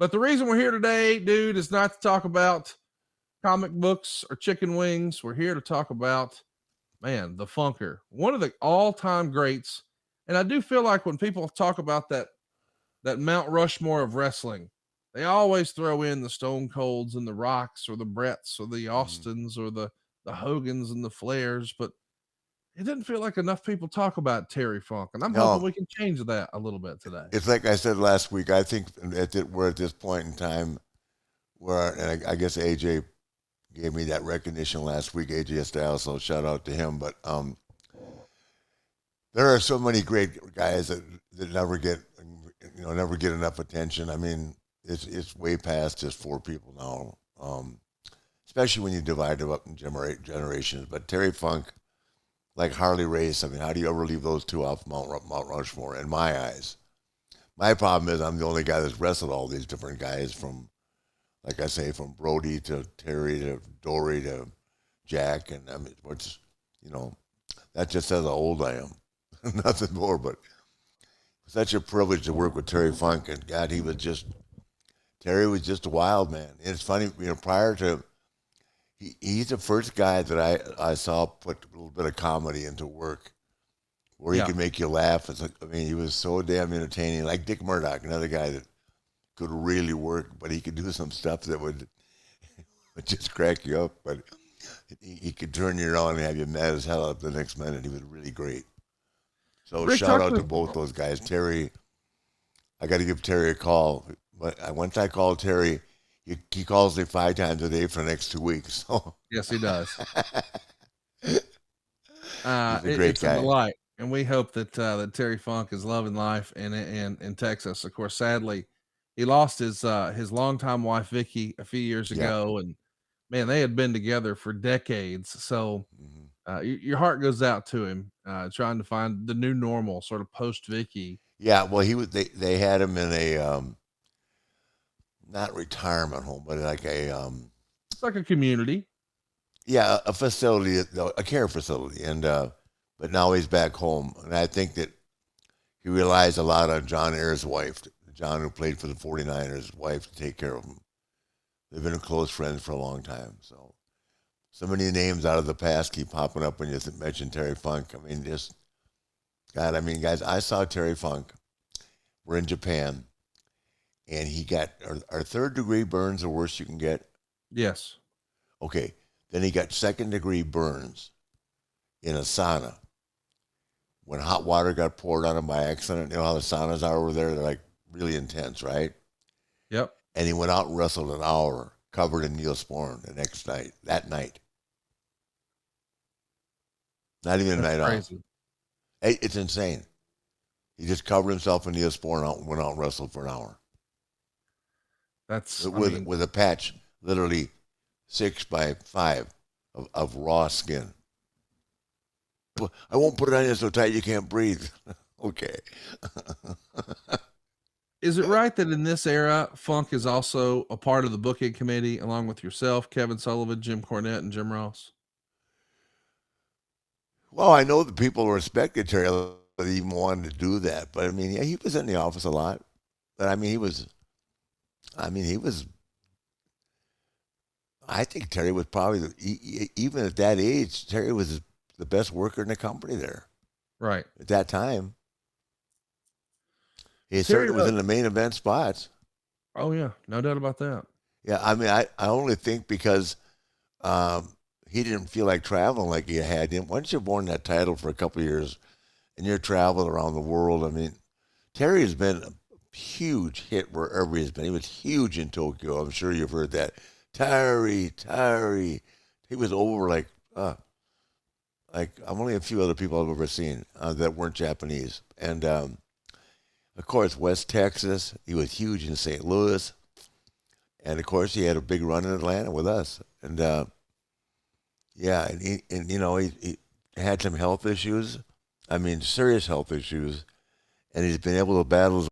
But the reason we're here today, dude, is not to talk about comic books or chicken wings. We're here to talk about, man, the Funker, one of the all-time greats. And I do feel like when people talk about that Mount Rushmore of wrestling, they always throw in the Stone Colds and the Rocks or the Bretts or the Mhm. Austins or the Hogans and the Flairs, but it didn't feel like enough people talk about Terry Funk, and I'm hoping No, we can change that a little bit today. it's like I said last week. I think we're at this point in time where, and I guess AJ gave me that recognition last week. AJ Styles, so shout out to him. But there are so many great guys that never get never get enough attention. I mean, it's way past just four people now. Especially when you divide them up in generations. But Terry Funk, like Harley Race, I mean, how do you ever leave those two off Mount Rushmore? In my eyes, my problem is I'm the only guy that's wrestled all these different guys from, like I say, from Brody to Terry to Dory to Jack, and I mean, that just says how old I am. Nothing more, but it's such a privilege to work with Terry Funk, and God, Terry was just a wild man. And it's funny, prior to he's the first guy that I saw put a little bit of comedy into work, where he Yeah. could make you laugh. It's like, I mean, he was so damn entertaining. Like Dick Murdoch, another guy that could really work, but he could do some stuff that would just crack you up. But he could turn you around and have you mad as hell up the next minute. He was really great. So Rick, shout talk out to to both those guys. Terry, I got to give Terry a call. But once I call Terry, he calls me 5 times a day for the next 2 weeks. So Yes, he does. he's a great It's a guy. delight, and we hope that Terry Funk is loving life in Texas. Of course, sadly, he lost his longtime wife Vicky a few years Yep. ago, and man, they had been together for decades. So hmm your heart goes out to him, trying to find the new normal, sort of post Vicky. Yeah. Well, he was. They had him in a not retirement home, but like It's like a community. a facility, a care facility, and but now he's back home, and I think that he relies a lot on John Ayers' wife, John who played for the 49ers' wife, to take care of him. They've been close friends for a long time, so many names out of the past keep popping up when you mention Terry Funk. I mean, just God, I mean, guys, I saw Terry Funk. We're in Japan, and he got our third degree burns the worst you can get. Yes. Okay, then he got second degree burns in a sauna when hot water got poured on him by accident. You know how the saunas are over there? They're like really intense, right? Yep. And he went out and wrestled an hour covered in Neosporin the next night, that night. Not even a That's night off. crazy. It's insane. He just covered himself in Neosporin and went out and wrestled for an hour That's, with, I mean, with a patch literally 6 by 5 of raw skin. I won't put it on you so tight you can't breathe. Okay. is it right that in this era, Funk is also a part of the booking committee along with yourself, Kevin Sullivan, Jim Cornette, and Jim Ross? Well, I know the people respected Terry that even wanted to do that, but I mean, yeah, he was in the office a lot. But I mean, he was. I think Terry was probably even at that age, Terry was the best worker in the company there Right. at that time. He Terry certainly was in the main event spots. Oh, yeah, no doubt about that. Yeah, I mean, I only think because he didn't feel like traveling like he had. Once you've won that title for a couple of years and you're traveling around the world, I mean, Terry has been a huge hit wherever he's been. He was huge in Tokyo. I'm sure you've heard that. Terry. He was over like I'm only a few other people I've ever seen that weren't Japanese. And of course, West Texas. He was huge in St. Louis. And of course, he had a big run in Atlanta with us. And yeah, he had some health issues. I mean, serious health issues, and he's been able to battle